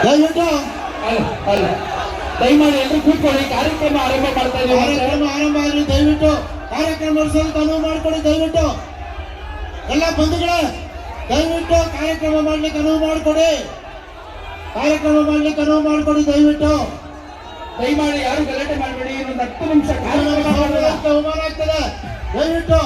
ದಯವಿಟ್ಟು ಅಲ್ಲ ದಯಮಾಡಿ ಎಲ್ಲರೂ ಕೂತ್ಕೊಳ್ಳಿ. ಕಾರ್ಯಕ್ರಮ ಆರಂಭ ಮಾಡ್ತಾ ಇದ್ದೀವಿ. ಕಾರ್ಯಕ್ರಮ ಆರಂಭ ಆಗಲಿ. ದಯವಿಟ್ಟು ಕಾರ್ಯಕ್ರಮ ನಡೆಸೋದಕ್ಕೆ ಅನುವು ಮಾಡಿಕೊಡಿ. ದಯವಿಟ್ಟು ಎಲ್ಲ ಬಂಧುಗಳೇ ದಯವಿಟ್ಟು ಕಾರ್ಯಕ್ರಮ ಮಾಡ್ಲಿಕ್ಕೆ ಅನುವು ಮಾಡಿಕೊಡಿ. ಕಾರ್ಯಕ್ರಮ ಮಾಡ್ಲಿಕ್ಕೆ ಅನುವು ಮಾಡಿಕೊಡಿ. ದಯವಿಟ್ಟು ದಯಮಾಡಿ ಯಾರು ಗಲಾಟೆ ಮಾಡಬೇಡಿ. ಇನ್ನೊಂದು 10 ನಿಮಿಷ ಅವಮಾನ ಆಗ್ತದೆ. ದಯವಿಟ್ಟು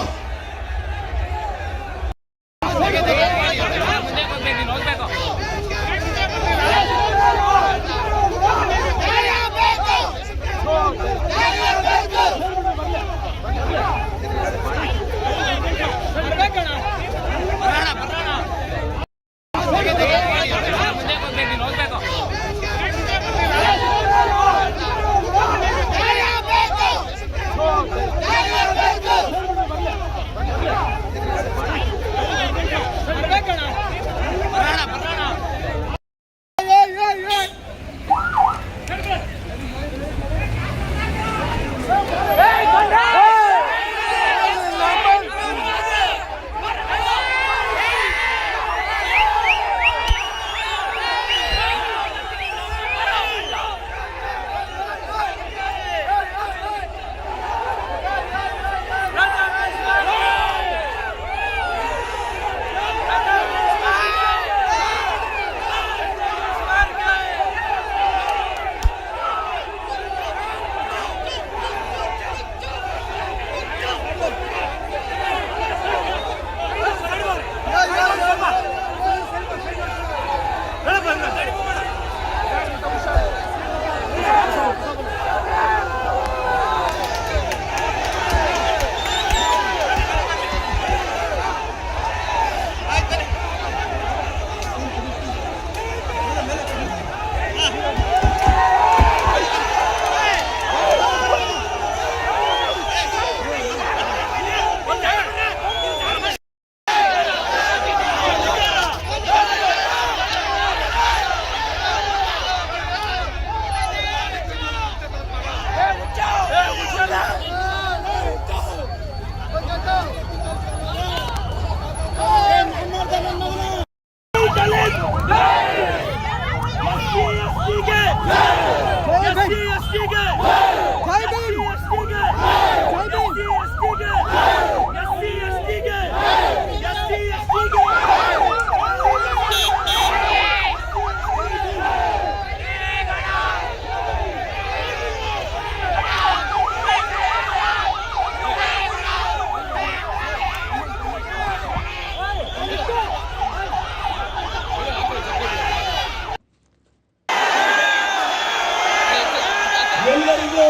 ಎಲ್ಲರಿಗೂ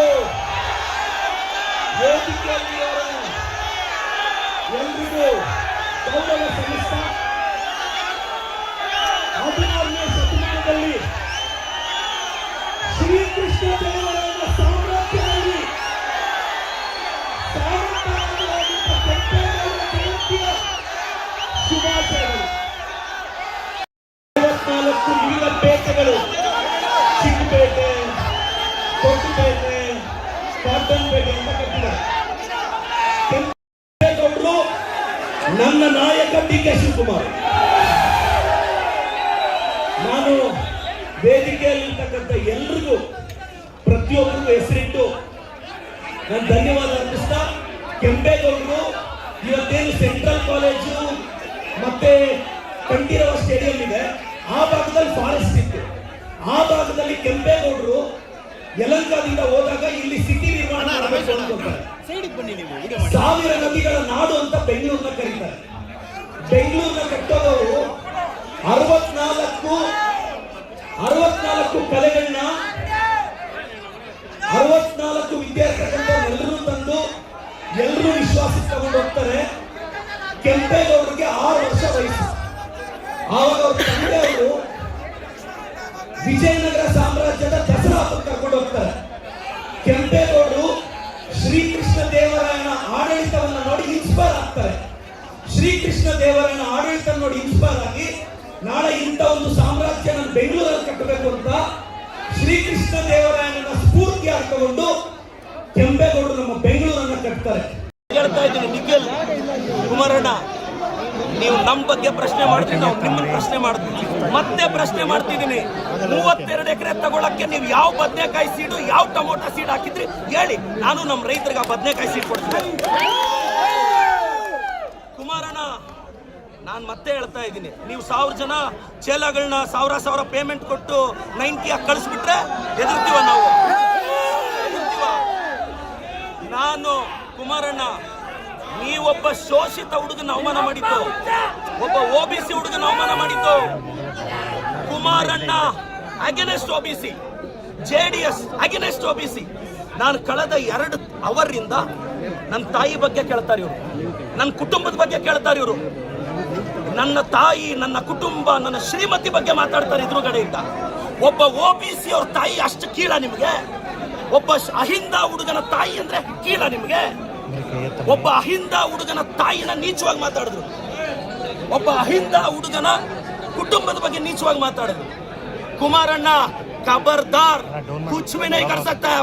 ಎಲ್ರಿಗೂ ಗೌರವ ಸಲ್ಲಿಸ್ತಾ 16ನೇ ಶತಮಾನದಲ್ಲಿ ಶ್ರೀಕೃಷ್ಣ ದೇವರಾಯನ ಸಾಮ್ರಾಜ್ಯದಲ್ಲಿ ಜಯಂತಿಯ ಶುಭಾಶಯಗಳು. 54 ವಿವಿಧ ಪೇಟೆಗಳು, ಚಿಕ್ಕಪೇಟೆ, ಕೊಟ್ಟಪೇಟೆ, ಕಾಟನ್ ಪೇಟೆ ಅಂತ ಕಟ್ಟಿದ್ದಾರೆ. ಕೆಂಪೇಗೌಡರು ನನ್ನ ನಾಯಕ ಡಿ.ಕೆ. ಶಿವಕುಮಾರ್. ನಾನು ವೇದಿಕೆಯಲ್ಲಿರ್ತಕ್ಕಂಥ ಎಲ್ರಿಗೂ ಪ್ರತಿಯೊಬ್ಬರಿಗೂ ಹೆಸರಿಟ್ಟು ನಾನು ಧನ್ಯವಾದ ಅರ್ಪಿಸ್ತಾ, ಕೆಂಪೇಗೌಡರು ಇವತ್ತೇನು ಸೆಂಟ್ರಲ್ ಕಾಲೇಜು ಮತ್ತೆ ಕಂಠೀರವ ಸ್ಟೇಡಿಯಂ ಇದೆ, ಆ ಭಾಗದಲ್ಲಿ ಫಾರೆಸ್ಟ್ ಇತ್ತು. ಆ ಭಾಗದಲ್ಲಿ ಕೆಂಪೇಗೌಡರು ಯಲಹಂಕದಿಂದ ಹೋದಾಗ ಇಲ್ಲಿ ಸಿಟಿ ನಿರ್ಮಾಣ ಮಾಡಬೇಕು ಅನ್ಕೊಂತಾರೆ. 1000 ನದಿಗಳ ನಾಡು ಅಂತ ಬೆಂಗಳೂರನ್ನ ಕರೀತಾರೆ. ಬೆಂಗಳೂರನ್ನ ಕಟ್ಟೋದವರು 64 ಕಲೆಗಳನ್ನ 64 ವಿದ್ಯಾರ್ಥಿಗಳನ್ನೆಲ್ಲರೂ ತಂದು ಎಲ್ಲರೂ ವಿಶ್ವಾಸಕ್ಕೆ ತಗೊಂಡು ಹೋಗ್ತಾರೆ. ಕೆಂಪೇಗೌಡರಿಗೆ 6 ವರ್ಷ ವಯಸ್ಸು. ಆವಾಗ ಅವ್ರ ತಂದೆಯವರು ವಿಜಯನಗರ ಸಾಮ್ರಾಜ್ಯದ ದಸರಾ ಹಬ್ಬಕ್ಕೆ ಕರ್ಕೊಂಡು ಹೋಗ್ತಾರೆ. ಕೆಂಪೇಗೌಡರು ಶ್ರೀಕೃಷ್ಣ ದೇವರಾಯನ ಆಡಳಿತವನ್ನು ನೋಡಿ ಇನ್ಸ್ಪೈರ್ ಆಗ್ತಾರೆ. ಶ್ರೀಕೃಷ್ಣ ದೇವರಾಯನ ಆಡಳಿತ ನೋಡಿ ಇನ್ಸ್ಪೈರ್ ಆಗಿ ನಾಳೆ ಇಂಥ ಒಂದು ಸಾಮ್ರಾಜ್ಯ ನಾನು ಬೆಂಗಳೂರಲ್ಲಿ ಕಟ್ಟಬೇಕು ಅಂತ ಶ್ರೀಕೃಷ್ಣ ದೇವರಾಯನ ಸ್ಫೂರ್ತಿಯಾಗಿ ತಗೊಂಡು ಕೆಂಪೇಗೌಡರು ನಮ್ಮ ಬೆಂಗಳೂರನ್ನ ಕಟ್ತಾರೆ. ಹೇಳ್ತಾ ಇದ್ದೀನಿ, ನಿಖಿಲ್ ಕುಮಾರಣ್ಣ ನೀವು ನಮ್ಮ ಬಗ್ಗೆ ಪ್ರಶ್ನೆ ಮಾಡಿದ್ರಿ, ನಾವು ನಿಮ್ಮನ್ನ ಪ್ರಶ್ನೆ ಮಾಡ್ತೀವಿ. ಮತ್ತೆ ಪ್ರಶ್ನೆ ಮಾಡ್ತಿದ್ದೀನಿ, 32 ಎಕರೆ ತಗೊಳಕ್ಕೆ ನೀವು ಯಾವ ಬದನೆಕಾಯಿ ಸೀಡು, ಯಾವ ಟೊಮೊಟೊ ಸೀಡ್ ಹಾಕಿದ್ರಿ ಹೇಳಿ. ನಾನು ನಮ್ಮ ರೈತರಿಗೆ ಆ ಬದನೆಕಾಯಿ ಸೀಡ್ ಕೊಡ್ತೀನಿ. ಕುಮಾರಣ್ಣ, ನಾನು ಮತ್ತೆ ಹೇಳ್ತಾ ಇದ್ದೀನಿ, ನೀವು 1000 ಜನ ಚೇಲಗಳನ್ನ 1000 ಪೇಮೆಂಟ್ ಕೊಟ್ಟು 90 ಕಳಿಸ್ಬಿಟ್ರೆ ಎದುರ್ತೀವ ನಾವು. ನಾನು ಕುಮಾರಣ್ಣ, ನೀವೊಬ್ಬ ಶೋಷಿತ ಹುಡುಗನ ಅವಮಾನ ಮಾಡಿದ್ದು, ಒಬ್ಬ OBC ಹುಡುಗನ ಅವಮಾನ ಮಾಡಿದ್ದು. Kumaranna against OBC, JDS against OBC. ನಾನು ಕಳೆದ 2 ಅವರಿಂದ ನನ್ನ ತಾಯಿ ಬಗ್ಗೆ ಕೇಳ್ತಾರೆ ಇವರು, ನನ್ನ ಕುಟುಂಬದ ಬಗ್ಗೆ ಕೇಳ್ತಾರೆ ಇವರು. ನನ್ನ ತಾಯಿ, ನನ್ನ ಕುಟುಂಬ, ನನ್ನ ಶ್ರೀಮತಿ ಬಗ್ಗೆ ಮಾತಾಡ್ತಾರೆ ಎದುರುಗಡೆಯಿಂದ. ಒಬ್ಬ OBC ಅವ್ರ ತಾಯಿ ಅಷ್ಟು ಕೀಳ ನಿಮಗೆ? ಒಬ್ಬ ಅಹಿಂದ ಹುಡುಗನ ತಾಯಿ ಅಂದ್ರೆ ಕೀಳ ನಿಮಗೆ? ಒಬ್ಬ ಅಹಿಂದ ಹುಡುಗನ ತಾಯಿನ ನೀಚವಾಗಿ ಮಾತಾಡಿದ್ರು, ಒಬ್ಬ ಅಹಿಂದ ಹುಡುಗನ ಕುಟುಂಬದ ಬಗ್ಗೆ ನೀಚವಾಗಿ ಮಾತಾಡಿದ್ರು. ಕುಮಾರಣ್ಣ, ಖಬರ್ದಾರ್, ಕುಚ್ ಭಿ ನಹೀ ಕರ್ ಸಕ್ತಾ.